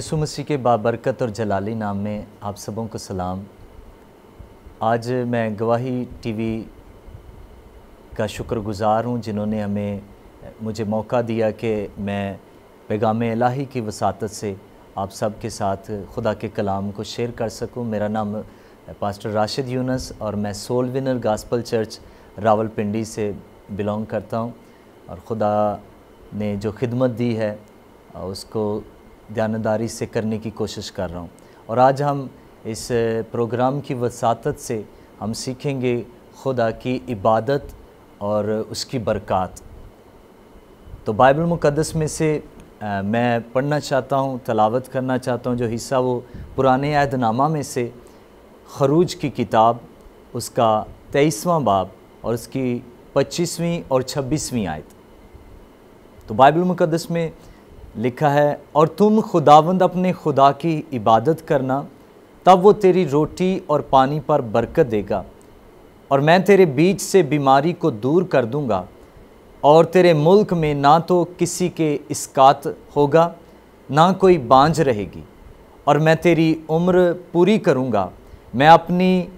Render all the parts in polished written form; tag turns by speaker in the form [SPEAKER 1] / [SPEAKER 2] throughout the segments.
[SPEAKER 1] यीशु मसीह के बाबरकत और जलाली नाम में आप सबों को सलाम। आज मैं गवाही टीवी का शुक्रगुज़ार हूँ जिन्होंने मुझे मौका दिया कि मैं पैगाम इलाही की वसातत से आप सब के साथ खुदा के कलाम को शेयर कर सकूँ। मेरा नाम पास्टर राशिद यूनस और मैं soul winner gospel church Rawalpindi से बिलोंग करता हूँ और खुदा ने जो खिदमत दी है उसको ध्यानदारी से करने की कोशिश कर रहा हूँ। और आज हम इस प्रोग्राम की वसातत से हम सीखेंगे खुदा की इबादत और उसकी बरक़ात। तो बाइबल मुक़द्दस में से मैं पढ़ना चाहता हूँ, तलावत करना चाहता हूँ जो हिस्सा वो पुराने अहदनामा में से खरूज की किताब उसका 23वां बाब और उसकी 25वीं और 26वीं आयत। तो बाइबल मुक़द्दस में लिखा है, और तुम खुदावंद अपने खुदा की इबादत करना, तब वो तेरी रोटी और पानी पर बरकत देगा, और मैं तेरे बीच से बीमारी को दूर कर दूंगा, और तेरे मुल्क में ना तो किसी के इस्कात होगा ना कोई बांझ रहेगी, और मैं तेरी उम्र पूरी करूंगा। मैं अपनी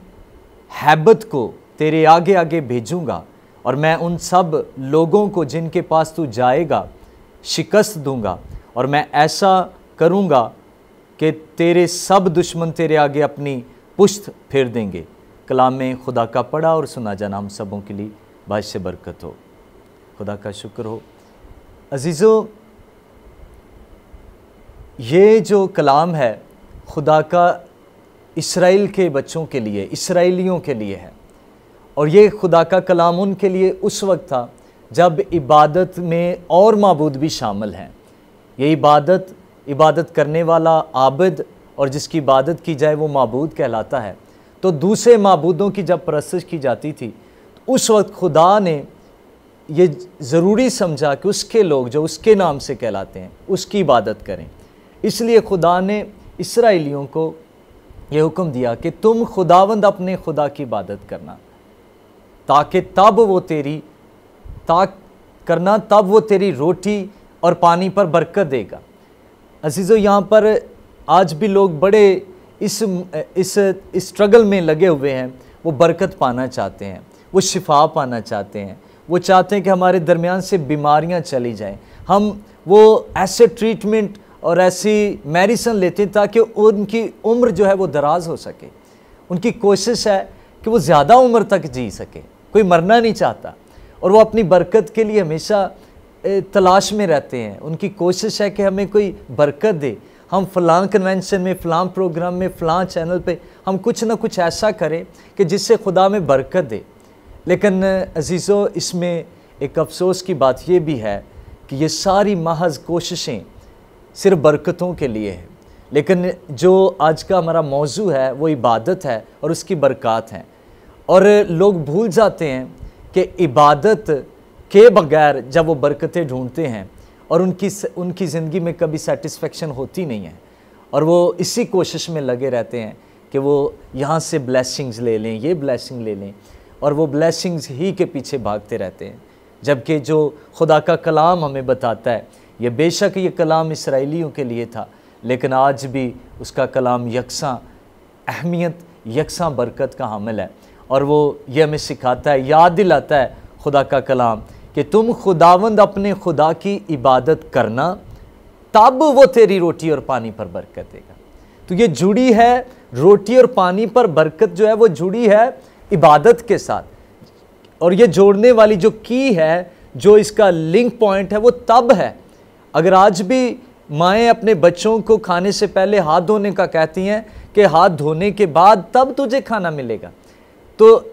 [SPEAKER 1] हैबत को तेरे आगे आगे भेजूंगा, और मैं उन सब लोगों को जिनके पास तू जाएगा शिकस्त दूंगा, और मैं ऐसा करूंगा कि तेरे सब दुश्मन तेरे आगे अपनी पुश्त फेर देंगे। कलाम में खुदा का पढ़ा और सुना जाना हम सबों के लिए बाइश से बरकत हो। खुदा का शुक्र हो। अजीज़ों, ये जो कलाम है खुदा का इसराइल के बच्चों के लिए, इसराइलियों के लिए है, और ये खुदा का कलाम उनके लिए उस वक्त था जब इबादत में और माबूद भी शामिल हैं। ये इबादत करने वाला आबिद और जिसकी इबादत की जाए वो माबूद कहलाता है। तो दूसरे माबूदों की जब परस्तिश की जाती थी तो उस वक्त खुदा ने ये ज़रूरी समझा कि उसके लोग जो उसके नाम से कहलाते हैं उसकी इबादत करें। इसलिए खुदा ने इसराइलियों को ये हुक्म दिया कि तुम खुदावंद अपने खुदा की इबादत करना, ताकि तब वो तेरी रोटी और पानी पर बरकत देगा। अजीज़ों, यहाँ पर आज भी लोग बड़े इस स्ट्रगल में लगे हुए हैं। वो बरकत पाना चाहते हैं, वो शिफा पाना चाहते हैं, वो चाहते हैं कि हमारे दरमियान से बीमारियाँ चली जाएं। हम वो ऐसे ट्रीटमेंट और ऐसी मेडिसिन लेते हैं ताकि उनकी उम्र जो है वो दराज हो सके। उनकी कोशिश है कि वो ज़्यादा उम्र तक जी सके, कोई मरना नहीं चाहता, और वो अपनी बरकत के लिए हमेशा तलाश में रहते हैं। उनकी कोशिश है कि हमें कोई बरकत दे, हम फ़लाँ कन्वेंशन में, फ़लाँ प्रोग्राम में, फ़लाँ चैनल पे हम कुछ ना कुछ ऐसा करें कि जिससे खुदा में बरकत दे। लेकिन अजीज़ों, इसमें एक अफसोस की बात ये भी है कि ये सारी महज कोशिशें सिर्फ बरकतों के लिए हैं, लेकिन जो आज का हमारा मौजू है वो इबादत है और उसकी बरक़ात हैं। और लोग भूल जाते हैं कि इबादत के बगैर जब वो बरकतें ढूंढते हैं और उनकी ज़िंदगी में कभी सेटिस्फेक्शन होती नहीं है, और वो इसी कोशिश में लगे रहते हैं कि वो यहाँ से ब्लेसिंग्स ले लें, ये ब्लेसिंग ले लें, और वो ब्लेसिंग्स ही के पीछे भागते रहते हैं। जबकि जो खुदा का कलाम हमें बताता है, ये बेशक ये कलाम इसराइलियों के लिए था, लेकिन आज भी उसका कलाम यकसां अहमियत, यकसां बरकत का हामिल है। और वो ये हमें सिखाता है, याद दिलाता है खुदा का कलाम कि तुम खुदावंद अपने खुदा की इबादत करना, तब वो तेरी रोटी और पानी पर बरकत देगा। तो ये जुड़ी है, रोटी और पानी पर बरकत जो है वो जुड़ी है इबादत के साथ। और ये जोड़ने वाली जो की है, जो इसका लिंक पॉइंट है, वो तब है। अगर आज भी माएँ अपने बच्चों को खाने से पहले हाथ धोने का कहती हैं कि हाथ धोने के बाद तब तुझे खाना मिलेगा, तो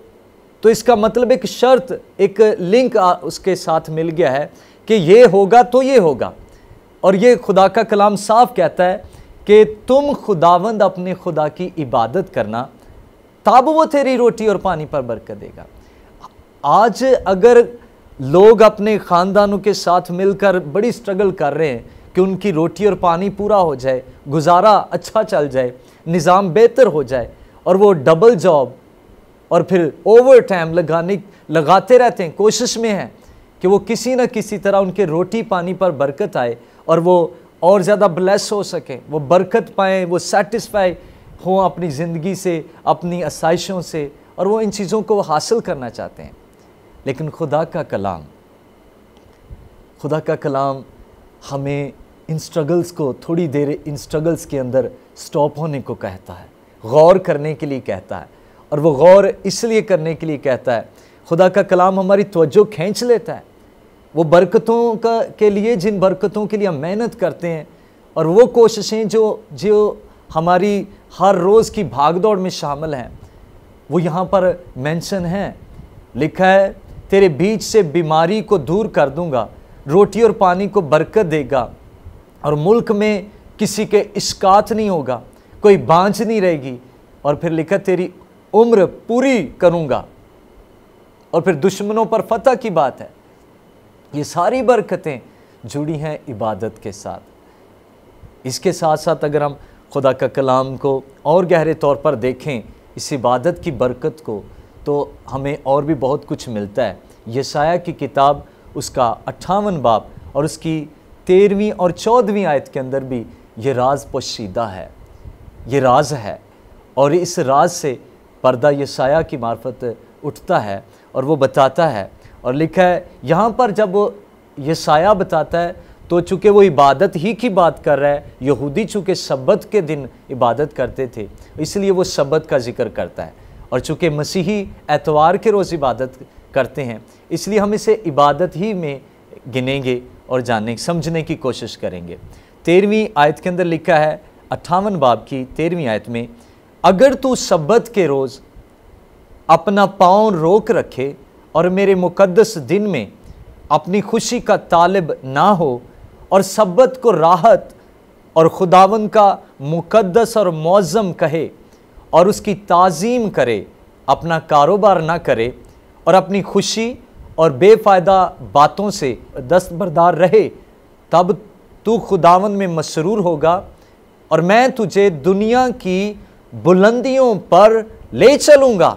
[SPEAKER 1] इसका मतलब एक शर्त, एक लिंक उसके साथ मिल गया है कि ये होगा तो ये होगा। और ये खुदा का कलाम साफ कहता है कि तुम खुदावंद अपने खुदा की इबादत करना, तब वो तेरी रोटी और पानी पर बरकत देगा। आज अगर लोग अपने ख़ानदानों के साथ मिलकर बड़ी स्ट्रगल कर रहे हैं कि उनकी रोटी और पानी पूरा हो जाए, गुजारा अच्छा चल जाए, निज़ाम बेहतर हो जाए, और वो डबल जॉब और फिर ओवर टाइम लगाते रहते हैं, कोशिश में हैं कि वो किसी न किसी तरह उनके रोटी पानी पर बरकत आए और वो और ज़्यादा ब्लेस हो सकें, वो बरकत पाएँ, वो सेटिस्फाई हों अपनी ज़िंदगी से, अपनी आसाइशों से, और वो इन चीज़ों को हासिल करना चाहते हैं। लेकिन खुदा का कलाम हमें इन स्ट्रगल्स को, थोड़ी देर इन स्ट्रगल्स के अंदर स्टॉप होने को कहता है, गौर करने के लिए कहता है। और वो गौर इसलिए करने के लिए कहता है, खुदा का कलाम हमारी तवज्जो खींच लेता है वो बरकतों के लिए, जिन बरकतों के लिए हम मेहनत करते हैं, और वो कोशिशें जो हमारी हर रोज़ की भागदौड़ में शामिल हैं, वो यहाँ पर मेंशन हैं। लिखा है, तेरे बीच से बीमारी को दूर कर दूंगा, रोटी और पानी को बरकत देगा, और मुल्क में किसी के इश्कात नहीं होगा, कोई बांझ नहीं रहेगी। और फिर लिखा, तेरी उम्र पूरी करूंगा। और फिर दुश्मनों पर फतह की बात है। ये सारी बरकतें जुड़ी हैं इबादत के साथ। इसके साथ साथ अगर हम खुदा का कलाम को और गहरे तौर पर देखें, इस इबादत की बरकत को, तो हमें और भी बहुत कुछ मिलता है। यशाया की किताब, उसका 58 बाब और उसकी 13वीं और 14वीं आयत के अंदर भी ये राज पोशीदा है, ये राज है। और इस राज से पर्दा यशाया की मार्फत उठता है और वो बताता है। और लिखा है यहाँ पर, जब वो यशाया बताता है तो चूँकि वो इबादत ही की बात कर रहा है, यहूदी चूँकि सब्बत के दिन इबादत करते थे, इसलिए वो सब्बत का जिक्र करता है। और चूँकि मसीही एतवार के रोज़ इबादत करते हैं, इसलिए हम इसे इबादत ही में गिनेंगे और जानने समझने की कोशिश करेंगे। 13वीं आयत के अंदर लिखा है, 58 बाब की 13वीं आयत में, अगर तू सब्बत के रोज़ अपना पाँव रोक रखे और मेरे मुकद्दस दिन में अपनी खुशी का तालिब ना हो, और सब्बत को राहत और खुदावन का मुकद्दस और मौज़म कहे और उसकी ताज़ीम करे, अपना कारोबार ना करे और अपनी खुशी और बेफ़ायदा बातों से दस्तबरदार रहे, तब तू खुदावन में मसरूर होगा और मैं तुझे दुनिया की बुलंदियों पर ले चलूँगा,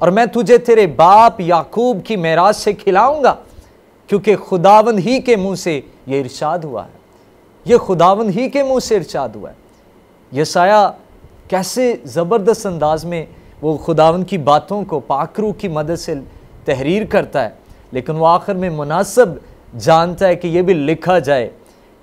[SPEAKER 1] और मैं तुझे तेरे बाप याकूब की मेराज से खिलाऊँगा। क्योंकि खुदावंद ही के मुँह से ये इरशाद हुआ है, ये खुदावंद ही के मुँह से इरशाद हुआ है। यशाया कैसे ज़बरदस्त अंदाज में वो खुदावंद की बातों को पाकरू की मदद से तहरीर करता है, लेकिन वो आखिर में मुनासिब जानता है कि ये भी लिखा जाए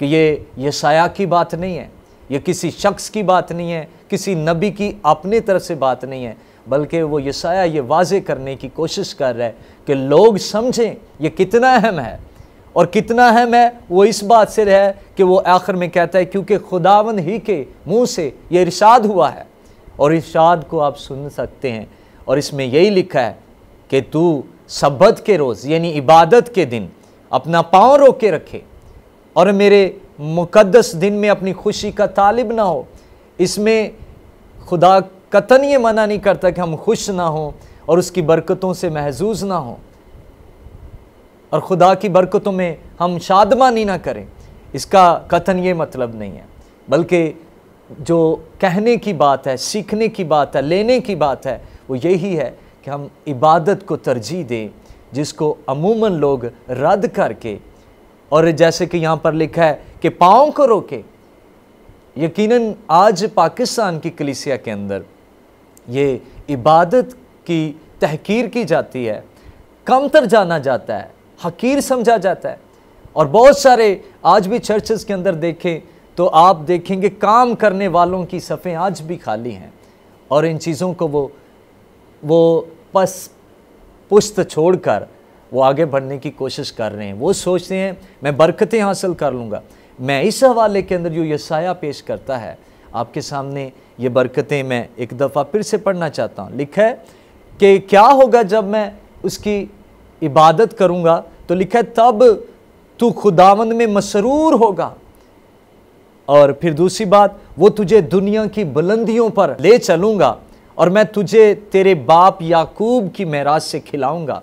[SPEAKER 1] कि ये यशाया की बात नहीं है, ये किसी शख्स की बात नहीं है, किसी नबी की अपने तरफ से बात नहीं है, बल्कि वो यशाया ये वाज़े करने की कोशिश कर रहा है कि लोग समझें ये कितना अहम है। और कितना अहम है वो इस बात से है कि वो आखिर में कहता है, क्योंकि खुदावंद ही के मुँह से ये इरशाद हुआ है। और इरशाद को आप सुन सकते हैं, और इसमें यही लिखा है कि तू सब्बत के रोज़ यानी इबादत के दिन अपना पाँव रोक के रखे और मेरे मुकद्दस दिन में अपनी खुशी का तालिब ना हो। इसमें खुदा कतन ये मना नहीं करता कि हम खुश ना हों और उसकी बरकतों से महजूज ना हों, और खुदा की बरकतों में हम शादमानी ना करें, इसका कतन ये मतलब नहीं है। बल्कि जो कहने की बात है, सीखने की बात है, लेने की बात है, वो यही है कि हम इबादत को तरजीह दें, जिसको अमूमन लोग रद्द करके, और जैसे कि यहाँ पर लिखा है कि पाँव को रोके। यकीनन आज पाकिस्तान की कलीसिया के अंदर ये इबादत की तहकीर की जाती है, कमतर जाना जाता है, हकीर समझा जाता है। और बहुत सारे आज भी चर्चेस के अंदर देखें तो आप देखेंगे काम करने वालों की सफ़ें आज भी खाली हैं, और इन चीज़ों को वो पुश्त छोड़कर वो आगे बढ़ने की कोशिश कर रहे हैं। वो सोचते हैं मैं बरकतें हासिल कर लूँगा। मैं इस हवाले के अंदर जो यशाया पेश करता है आपके सामने, ये बरकतें मैं एक दफ़ा फिर से पढ़ना चाहता हूँ। लिखा है कि क्या होगा जब मैं उसकी इबादत करूँगा, तो लिखा है तब तू खुदावंद में मसरूर होगा। और फिर दूसरी बात, वो तुझे दुनिया की बुलंदियों पर ले चलूँगा और मैं तुझे तेरे बाप याकूब की मेराज से खिलाऊँगा।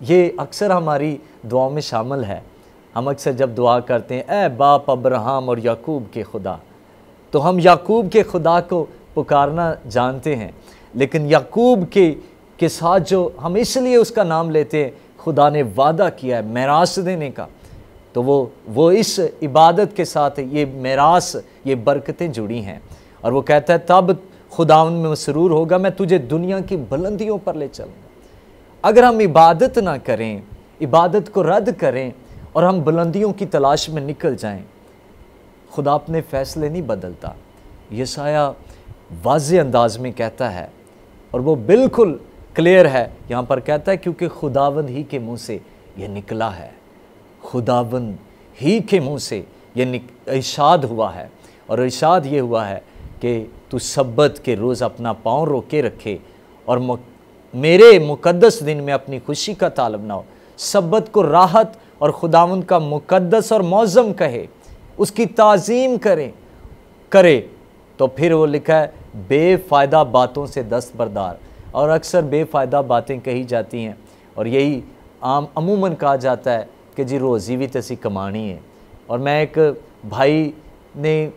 [SPEAKER 1] ये अक्सर हमारी दुआओं में शामिल है। हम अक्सर जब दुआ करते हैं, ए बाप अब्राहम और याकूब के खुदा, तो हम याकूब के खुदा को पुकारना जानते हैं, लेकिन याकूब के साथ जो हम इसलिए उसका नाम लेते हैं, खुदा ने वादा किया है मेरास देने का। तो वो इस इबादत के साथ ये मेरास, ये बरकतें जुड़ी हैं। और वो कहता है तब खुदावन में मसरूर होगा, मैं तुझे दुनिया की बुलंदियों पर ले चलूँगा। अगर हम इबादत ना करें, इबादत को रद्द करें और हम बुलंदियों की तलाश में निकल जाएं, खुदा अपने फ़ैसले नहीं बदलता। यशाया वाज़े अंदाज में कहता है और वो बिल्कुल क्लियर है, यहाँ पर कहता है क्योंकि खुदावंद ही के मुँह से ये निकला है, खुदावंद ही के मुँह से ये इरशाद हुआ है। और इरशाद ये हुआ है कि तू सब्बत के रोज़ अपना पाँव रोके रखे और मेरे मुक़द्दस दिन में अपनी खुशी का ताल बनाओ। सब्बत को राहत और खुदावंद का मुक़द्दस और मौज़म कहे, उसकी ताज़ीम करे। तो फिर वो लिखा है बेफ़ायदा बातों से दस्तबरदार। और अक्सर बेफ़ायदा बातें कही जाती हैं और यही अमूमन कहा जाता है कि जी रोज़ी भी तसी कमानी है। और मैं एक भाई ने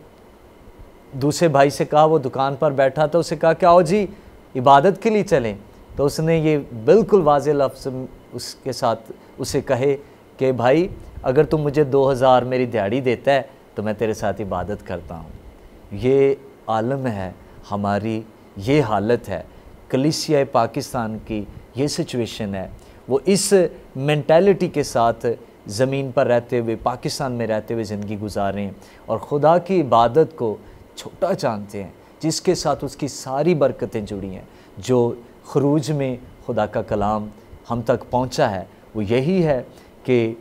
[SPEAKER 1] दूसरे भाई से कहा, वो दुकान पर बैठा था, उसे कहा कि आओ जी इबादत के लिए चलें। तो उसने ये बिल्कुल वाज़े लफ्ज़ उसके साथ उसे कहे कि भाई अगर तुम मुझे 2000 मेरी दिहाड़ी देता है तो मैं तेरे साथ इबादत करता हूँ। ये आलम है हमारी, ये हालत है कलीसिया पाकिस्तान की, ये सिचुएशन है। वो इस मेंटालिटी के साथ ज़मीन पर रहते हुए, पाकिस्तान में रहते हुए ज़िंदगी गुजार रहे हैं और खुदा की इबादत को छोटा जानते हैं, जिसके साथ उसकी सारी बरकतें जुड़ी हैं। जो खरूज में खुदा का कलाम हम तक पहुंचा है वो यही है कि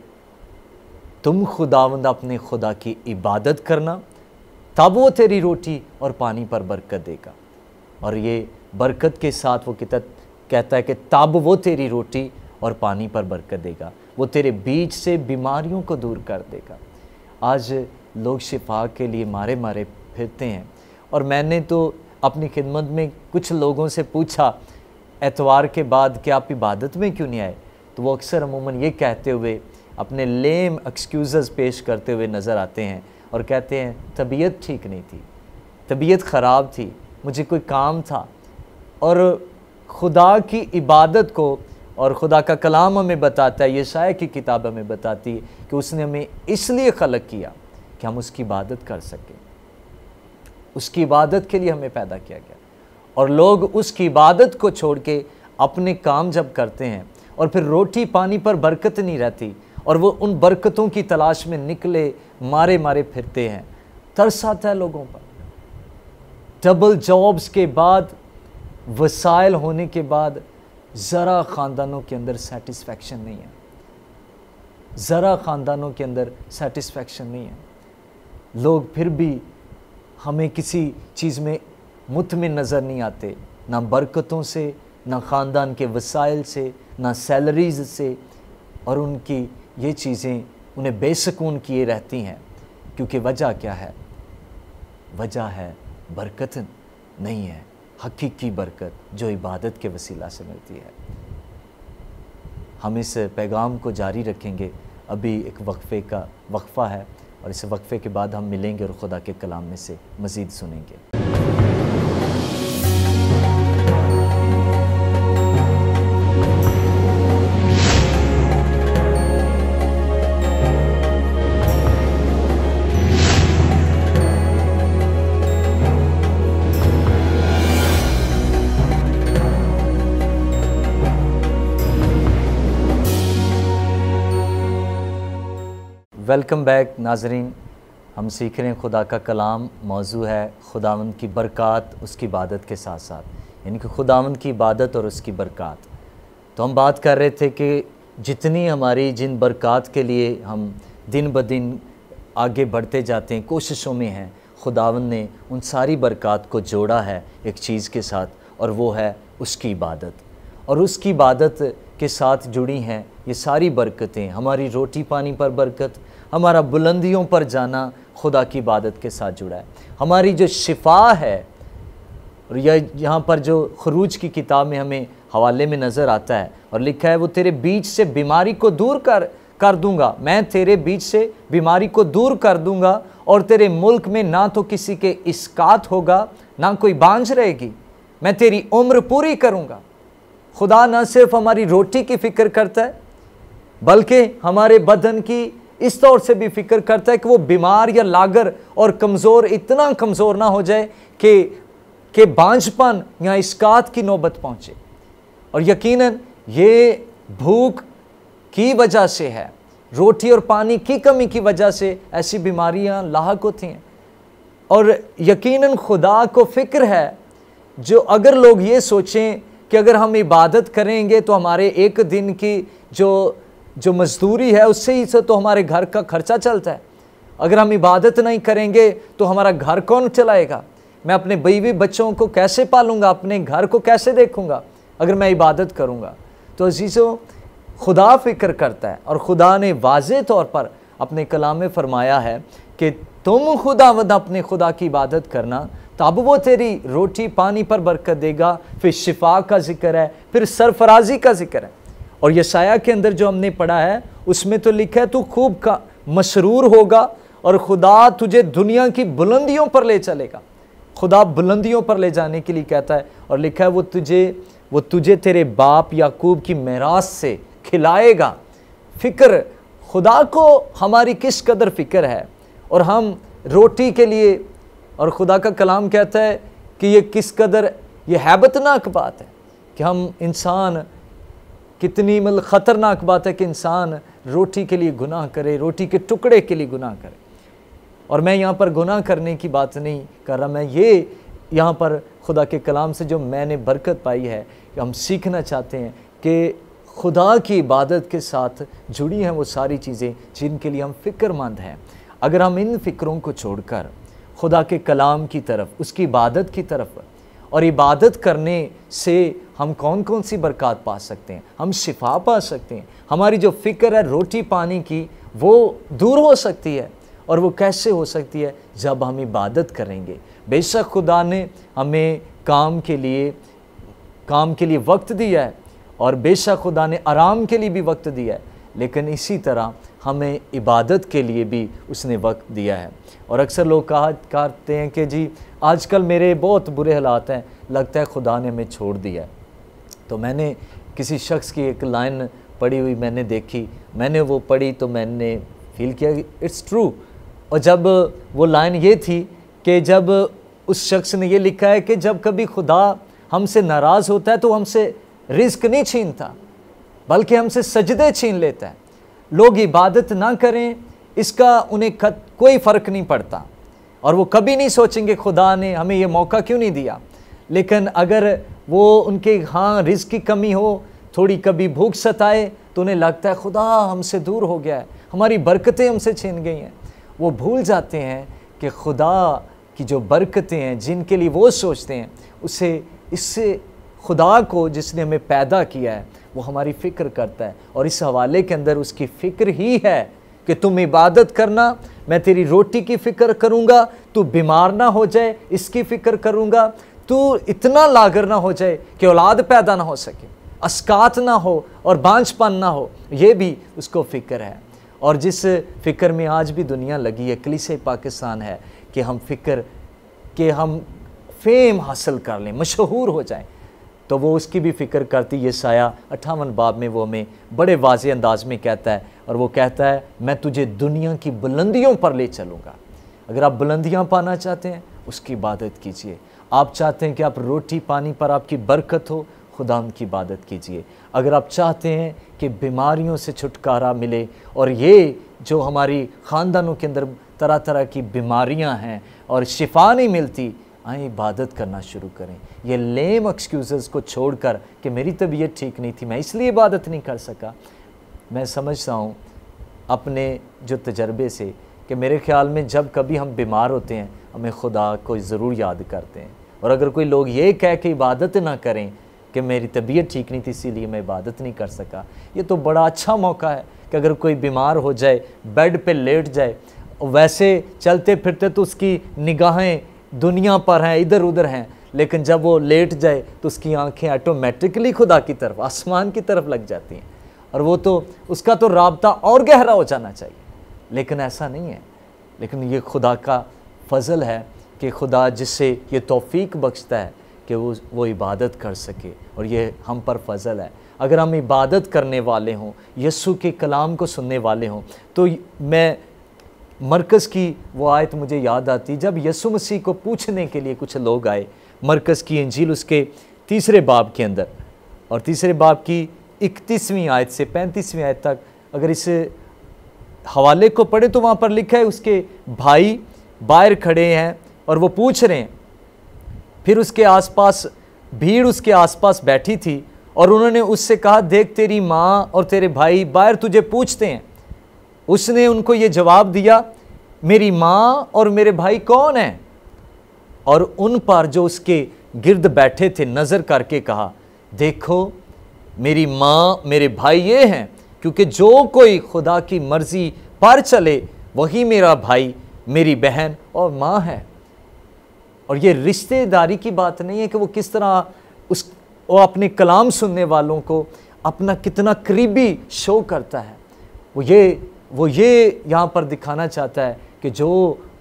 [SPEAKER 1] तुम खुदावंद अपने खुदा की इबादत करना, तब वो तेरी रोटी और पानी पर बरकत देगा। और ये बरकत के साथ वो किताब कहता है कि तब वो तेरी रोटी और पानी पर बरकत देगा, वो तेरे बीच से बीमारियों को दूर कर देगा। आज लोग शिफा के लिए मारे मारे फिरते हैं और मैंने तो अपनी खिदमत में कुछ लोगों से पूछा एतवार के बाद कि आप इबादत में क्यों नहीं आए, तो वो अक्सर अमूमन ये कहते हुए अपने लेम एक्सक्यूज़ पेश करते हुए नज़र आते हैं और कहते हैं तबीयत ठीक नहीं थी, तबीयत ख़राब थी, मुझे कोई काम था। और खुदा की इबादत को, और खुदा का कलाम हमें बताता है, यशाया की किताब हमें बताती है कि उसने हमें इसलिए खलक किया कि हम उसकी इबादत कर सकें। उसकी इबादत के लिए हमें पैदा किया गया। और लोग उसकी इबादत को छोड़ के अपने काम जब करते हैं और फिर रोटी पानी पर बरकत नहीं रहती और वो उन बरकतों की तलाश में निकले मारे मारे फिरते हैं, तरस आता है लोगों पर। डबल जॉब्स के बाद, वसाइल होने के बाद ज़रा ख़ानदानों के अंदर सेटिस्फेक्शन नहीं है, ज़रा ख़ानदानों के अंदर सेटिस्फेक्शन नहीं है। लोग फिर भी हमें किसी चीज़ में मुतमिन नज़र नहीं आते, ना बरकतों से, ना ख़ानदान के वसाइल से, ना सैलरीज़ से। और उनकी ये चीज़ें उन्हें बेसकून किए रहती हैं। क्योंकि वजह क्या है? वजह है बरकत नहीं है, हकीकी बरकत जो इबादत के वसीला से मिलती है। हम इस पैगाम को जारी रखेंगे। अभी एक वक्फ़ा है और इस वक्फ़े के बाद हम मिलेंगे और खुदा के कलाम में से मज़ीद सुनेंगे। वेलकम बैक नाजरीन। हम सीख रहे हैं खुदा का कलाम। मौजू है खुदावंद की बरक़ात उसकी इबादत के साथ साथ, यानी कि खुदावंद की इबादत और उसकी बरक़ात। तो हम बात कर रहे थे कि जितनी हमारी जिन बरक़ात के लिए हम दिन ब दिन आगे बढ़ते जाते हैं, कोशिशों में हैं, खुदावंद ने उन सारी बरक़ात को जोड़ा है एक चीज़ के साथ, और वो है उसकी इबादत। और उसकी इबादत के साथ जुड़ी हैं ये सारी बरकतें। हमारी रोटी पानी पर बरकत, हमारा बुलंदियों पर जाना खुदा की इबादत के साथ जुड़ा है। हमारी जो शिफा है, और यह यहाँ पर जो खरूज की किताब में हमें हवाले में नज़र आता है और लिखा है वो तेरे बीच से बीमारी को दूर कर दूंगा, मैं तेरे बीच से बीमारी को दूर कर दूंगा और तेरे मुल्क में ना तो किसी के इस्कात होगा ना कोई बांझ रहेगी, मैं तेरी उम्र पूरी करूँगा। खुदा न सिर्फ हमारी रोटी की फ़िक्र करता है बल्कि हमारे बदन की इस तौर से भी फिक्र करता है कि वो बीमार या लागर और कमज़ोर इतना कमज़ोर ना हो जाए कि बांझपन या इसकात की नौबत पहुँचे। और यकीनन ये भूख की वजह से है, रोटी और पानी की कमी की वजह से ऐसी बीमारियां लाहक होती हैं। और यकीनन खुदा को फ़िक्र है, जो अगर लोग ये सोचें कि अगर हम इबादत करेंगे तो हमारे एक दिन की जो मजदूरी है उससे ही से तो हमारे घर का खर्चा चलता है, अगर हम इबादत नहीं करेंगे तो हमारा घर कौन चलाएगा, मैं अपने बीवी बच्चों को कैसे पालूंगा, अपने घर को कैसे देखूंगा अगर मैं इबादत करूंगा। तो अजीज़ों, खुदा फ़िक्र करता है और खुदा ने वाज़े तौर पर अपने कलाम में फरमाया है कि तुम खुदावंद अपने खुदा की इबादत करना, तब वो तेरी रोटी पानी पर बरकत देगा। फिर शिफा का जिक्र है, फिर सरफराजी का जिक्र है। और यशाया के अंदर जो हमने पढ़ा है उसमें तो लिखा है तू खूब का मसरूर होगा और खुदा तुझे दुनिया की बुलंदियों पर ले चलेगा। खुदा बुलंदियों पर ले जाने के लिए कहता है, और लिखा है वो तुझे तेरे बाप याकूब की मेरास से खिलाएगा। फ़िक्र खुदा को हमारी किस कदर फ़िक्र है, और हम रोटी के लिए, और खुदा का कलाम कहता है कि ये किस कदर ये हैबतनाक बात है कि हम इंसान, कितनी मतलब ख़तरनाक बात है कि इंसान रोटी के लिए गुनाह करे, रोटी के टुकड़े के लिए गुनाह करे। और मैं यहाँ पर गुनाह करने की बात नहीं कर रहा, मैं ये यहाँ पर खुदा के कलाम से जो मैंने बरकत पाई है कि हम सीखना चाहते हैं कि खुदा की इबादत के साथ जुड़ी हैं वो सारी चीज़ें जिनके लिए हम फ़िक्रमंद हैं। अगर हम इन फ़िक्रों को छोड़कर खुदा के कलाम की तरफ, उसकी इबादत की तरफ, और इबादत करने से हम कौन कौन सी बरकत पा सकते हैं, हम शिफा पा सकते हैं। हमारी जो फ़िक्र है रोटी पानी की वो दूर हो सकती है, और वो कैसे हो सकती है, जब हम इबादत करेंगे। बेशक खुदा ने हमें काम के लिए वक्त दिया है, और बेशक खुदा ने आराम के लिए भी वक्त दिया है, लेकिन इसी तरह हमें इबादत के लिए भी उसने वक्त दिया है। और अक्सर लोग कहते हैं कि जी आजकल मेरे बहुत बुरे हालात हैं, लगता है खुदा ने हमें छोड़ दिया है। तो मैंने किसी शख्स की एक लाइन पढ़ी हुई मैंने देखी, मैंने वो पढ़ी तो मैंने फील किया इट्स ट्रू। और जब वो लाइन ये थी कि जब उस शख्स ने ये लिखा है कि जब कभी खुदा हमसे नाराज़ होता है तो हमसे रिस्क नहीं छीनता, बल्कि हमसे सजदे छीन लेता है। लोग इबादत ना करें इसका उन्हें कोई फ़र्क नहीं पड़ता, और वो कभी नहीं सोचेंगे खुदा ने हमें ये मौका क्यों नहीं दिया। लेकिन अगर वो उनके रिस्क की कमी हो, थोड़ी कभी भूख सताए, तो उन्हें लगता है खुदा हमसे दूर हो गया है, हमारी बरकतें हमसे छीन गई हैं। वो भूल जाते हैं कि खुदा की जो बरकतें हैं जिनके लिए वो सोचते हैं, इससे खुदा को जिसने हमें पैदा किया है वो हमारी फ़िक्र करता है। और इस हवाले के अंदर उसकी फ़िक्र ही है कि तुम इबादत करना, मैं तेरी रोटी की फ़िक्र करूँगा, तू बीमार ना हो जाए इसकी फ़िक्र करूँगा, तू इतना लागर ना हो जाए कि औलाद पैदा ना हो सके, अस्कात ना हो और बांझपन ना हो, ये भी उसको फ़िक्र है। और जिस फ़िक्र में आज भी दुनिया लगी है, कलीसिया पाकिस्तान है, कि हम फ़िक्र कि हम फेम हासिल कर लें, मशहूर हो जाएं, तो वो उसकी भी फ़िक्र करती। यशाया 58 बाब में वो हमें बड़े वाज़े अंदाज में कहता है, और वो कहता है मैं तुझे दुनिया की बुलंदियों पर ले चलूँगा। अगर आप बुलंदियाँ पाना चाहते हैं उसकी इबादत कीजिए। आप चाहते हैं कि आप रोटी पानी पर आपकी बरकत हो, खुदा की इबादत कीजिए। अगर आप चाहते हैं कि बीमारियों से छुटकारा मिले, और ये जो हमारी ख़ानदानों के अंदर तरह तरह की बीमारियां हैं और शिफा नहीं मिलती, आए इबादत करना शुरू करें। ये लेम एक्सक्यूज़ को छोड़कर कि मेरी तबीयत ठीक नहीं थी मैं इसलिए इबादत नहीं कर सका। मैं समझता हूँ अपने जो तजर्बे से कि मेरे ख़्याल में जब कभी हम बीमार होते हैं हमें खुदा को ज़रूर याद करते हैं। और अगर कोई लोग ये कह के इबादत ना करें कि मेरी तबीयत ठीक नहीं थी इसीलिए मैं इबादत नहीं कर सका, ये तो बड़ा अच्छा मौका है कि अगर कोई बीमार हो जाए, बेड पे लेट जाए, वैसे चलते फिरते तो उसकी निगाहें दुनिया पर हैं, इधर उधर हैं, लेकिन जब वो लेट जाए तो उसकी आंखें ऑटोमेटिकली खुदा की तरफ, आसमान की तरफ लग जाती हैं, और वो तो उसका तो राब्ता और गहरा हो जाना चाहिए। लेकिन ऐसा नहीं है। लेकिन ये खुदा का फजल है कि खुदा जिससे ये तौफीक बख्शता है कि वो इबादत कर सके, और ये हम पर फजल है। अगर हम इबादत करने वाले हों, यीशु के कलाम को सुनने वाले हों, तो मैं मरकज़ की वो आयत मुझे याद आती, जब यीशु मसीह को पूछने के लिए कुछ लोग आए। मरकज़ की इंजील उसके 3 बाब के अंदर, और 3 बाब की 31वीं आयत से 35वीं आयत तक अगर इस हवाले को पढ़े तो वहाँ पर लिखा है, उसके भाई बाहर खड़े हैं और वो पूछ रहे हैं। फिर उसके आसपास भीड़ उसके आसपास बैठी थी और उन्होंने उससे कहा, देख तेरी माँ और तेरे भाई बाहर तुझे पूछते हैं। उसने उनको ये जवाब दिया, मेरी माँ और मेरे भाई कौन हैं? और उन पर जो उसके गिर्द बैठे थे नज़र करके कहा, देखो मेरी माँ मेरे भाई ये हैं, क्योंकि जो कोई खुदा की मर्जी पर चले वही मेरा भाई, मेरी बहन और माँ है। और ये रिश्तेदारी की बात नहीं है कि वो किस तरह वो अपने कलाम सुनने वालों को अपना कितना करीबी शो करता है। वो ये यहाँ पर दिखाना चाहता है कि जो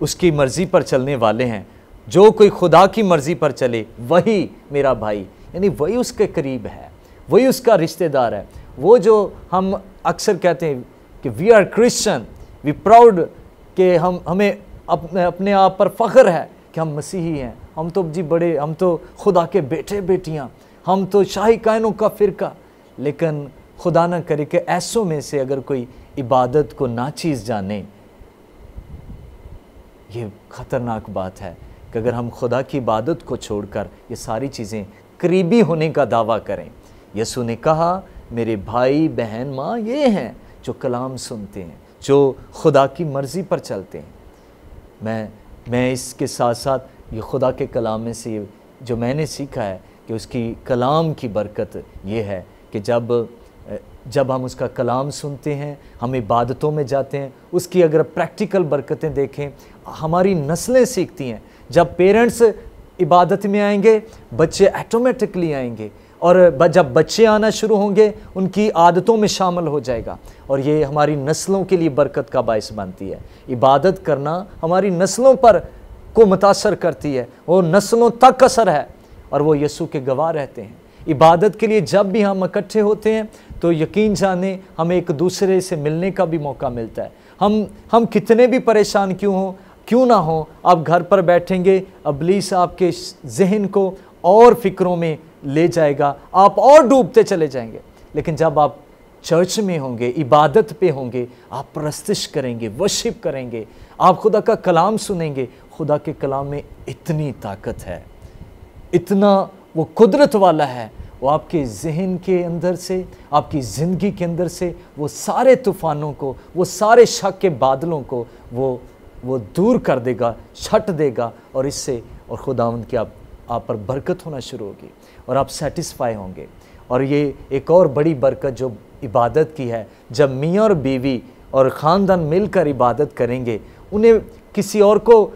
[SPEAKER 1] उसकी मर्ज़ी पर चलने वाले हैं, जो कोई खुदा की मर्ज़ी पर चले वही मेरा भाई, यानी वही उसके करीब है, वही उसका रिश्तेदार है। वो जो हम अक्सर कहते हैं कि we are Christian, we proud, कि हमें अपने आप पर फ़ख्र है कि हम मसीही हैं, हम तो जी बड़े, हम तो खुदा के बेटे बेटियां, हम तो शाही कायनों का फ़िरका। लेकिन खुदा ना करे कि ऐसों में से अगर कोई इबादत को नाचीज़ जाने, ये ख़तरनाक बात है कि अगर हम खुदा की इबादत को छोड़कर ये सारी चीज़ें करीबी होने का दावा करें। यीशु ने कहा, मेरे भाई बहन माँ ये हैं जो कलाम सुनते हैं, जो खुदा की मर्ज़ी पर चलते हैं। मैं इसके साथ साथ ये खुदा के कलाम में से जो मैंने सीखा है कि उसकी कलाम की बरकत ये है कि जब हम उसका कलाम सुनते हैं, हम इबादतों में जाते हैं, उसकी अगर प्रैक्टिकल बरकतें देखें, हमारी नस्लें सीखती हैं। जब पेरेंट्स इबादत में आएंगे, बच्चे ऑटोमेटिकली आएंगे, और जब बच्चे आना शुरू होंगे उनकी आदतों में शामिल हो जाएगा, और ये हमारी नस्लों के लिए बरकत का बायस बनती है। इबादत करना हमारी नस्लों पर को मुतासर करती है, वो नस्लों तक असर है, और वो यीशु के गवाह रहते हैं। इबादत के लिए जब भी हम इकट्ठे होते हैं तो यकीन जाने हमें एक दूसरे से मिलने का भी मौका मिलता है। हम कितने भी परेशान क्यों ना हो, आप घर पर बैठेंगे, इब्लीस आपके जहन को और फिक्रों में ले जाएगा, आप और डूबते चले जाएंगे। लेकिन जब आप चर्च में होंगे, इबादत पे होंगे, आप प्रस्तुत करेंगे, वर्शिप करेंगे, आप खुदा का कलाम सुनेंगे। खुदा के कलाम में इतनी ताकत है, इतना वो कुदरत वाला है, वो आपके जहन के अंदर से, आपकी ज़िंदगी के अंदर से वो सारे तूफ़ानों को, वो सारे शक के बादलों को वो दूर कर देगा, छट देगा, और इससे और खुदावंद की आप पर बरकत होना शुरू होगी और आप सेटिस्फाई होंगे। और ये एक और बड़ी बरकत जो इबादत की है, जब मियाँ और बीवी और ख़ानदान मिलकर इबादत करेंगे, उन्हें किसी और को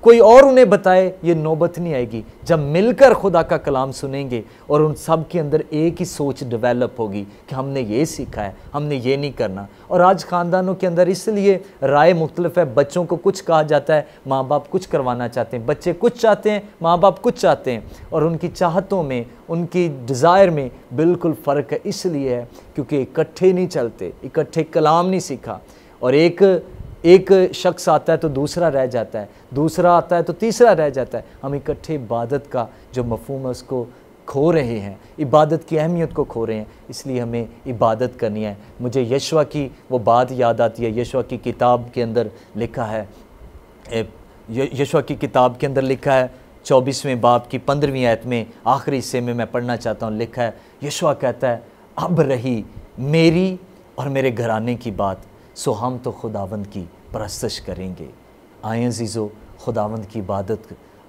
[SPEAKER 1] कोई और उन्हें बताए ये नौबत नहीं आएगी। जब मिलकर खुदा का कलाम सुनेंगे और उन सब के अंदर एक ही सोच डेवलप होगी कि हमने ये सीखा है, हमने ये नहीं करना। और आज ख़ानदानों के अंदर इसलिए राय मुख्तलिफ है, बच्चों को कुछ कहा जाता है, माँ बाप कुछ करवाना चाहते हैं, बच्चे कुछ चाहते हैं, माँ बाप कुछ चाहते हैं, और उनकी चाहतों में, उनकी डिज़ायर में बिल्कुल फ़र्क है। इसलिए है क्योंकि इकट्ठे नहीं चलते, इकट्ठे कलाम नहीं सीखा, और एक शख्स आता है तो दूसरा रह जाता है, दूसरा आता है तो तीसरा रह जाता है। हम इकट्ठे इबादत का जो मफ़हूम है उसको खो रहे हैं, इबादत की अहमियत को खो रहे हैं। इसलिए हमें इबादत करनी है। मुझे यशवा की वो बात याद आती है, यशवा की किताब के अंदर लिखा है, यशवा की किताब के अंदर लिखा है 24वें बाब की 15वीं आयत में, आखिरी हिस्से में मैं पढ़ना चाहता हूँ। लिखा है, यशवा कहता है, अब रही मेरी और मेरे घराने की बात, सो हम तो खुदावंद की परस्तश करेंगे। आए अज़ीज़ो, खुदावंद की इबादत,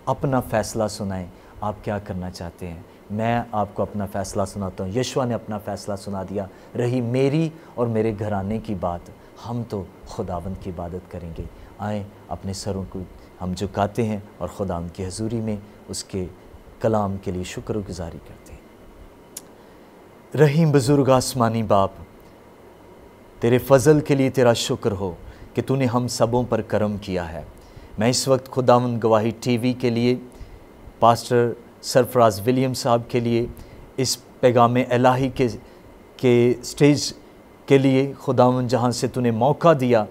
[SPEAKER 1] अपना फ़ैसला सुनाएं। आप क्या करना चाहते हैं? मैं आपको अपना फ़ैसला सुनाता हूँ। यशवा ने अपना फ़ैसला सुना दिया, रही मेरी और मेरे घराने की बात, हम तो खुदावंद की इबादत करेंगे। आए अपने सरों को हम झुकाते हैं और खुदावंद की हजूरी में उसके कलाम के लिए शुक्रगुजारी करते हैं। रहीम बुज़ुर्ग आसमानी बाप, तेरे फ़ज़ल के लिए तेरा शुक्र हो कि तूने हम सबों पर करम किया है। मैं इस वक्त खुदावंद गवाही टीवी के लिए पास्टर सरफराज विलियम साहब के लिए, इस पैगाम इलाही के स्टेज के लिए खुदावंद जहाँ से तूने मौका दिया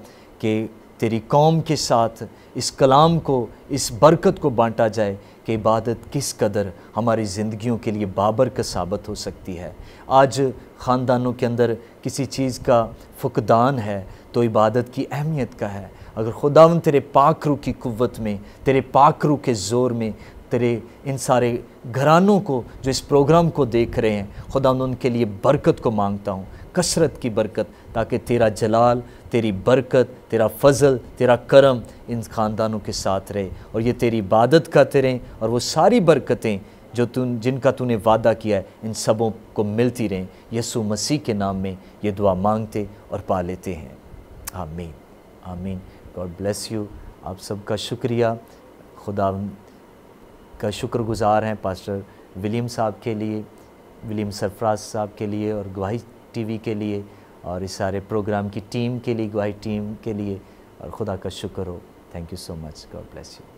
[SPEAKER 1] कि तेरी कौम के साथ इस कलाम को, इस बरकत को बांटा जाए कि इबादत किस कदर हमारी ज़िंदगियों के लिए बाबरकत साबित हो सकती है। आज ख़ानदानों के अंदर किसी चीज़ का फुकदान है तो इबादत की अहमियत का है। अगर खुदावंद तेरे पाक रूह की कुव्वत में, तेरे पाक रूह के ज़ोर में, तेरे इन सारे घरानों को जो इस प्रोग्राम को देख रहे हैं, खुदावंद उनके लिए बरकत को मांगता हूँ, कसरत की बरकत, ताकि तेरा जलाल, तेरी बरकत, तेरा फजल, तेरा करम इन ख़ानदानों के साथ रहे और ये तेरी इबादत करते रहें और वो सारी बरकतें जो जिनका तूने वादा किया है इन सबों को मिलती रहें। यीशु मसीह के नाम में ये दुआ मांगते और पा लेते हैं, आमीन आमीन। God bless you. आप सबका शुक्रिया, खुदा का शुक्रगुज़ार हैं पास्टर विलियम साहब के लिए, विलियम सरफराज साहब के लिए और गवाही टीवी के लिए और इस सारे प्रोग्राम की टीम के लिए, गवाही टीम के लिए, और खुदा का शुक्र हो। Thank you so much. God bless you.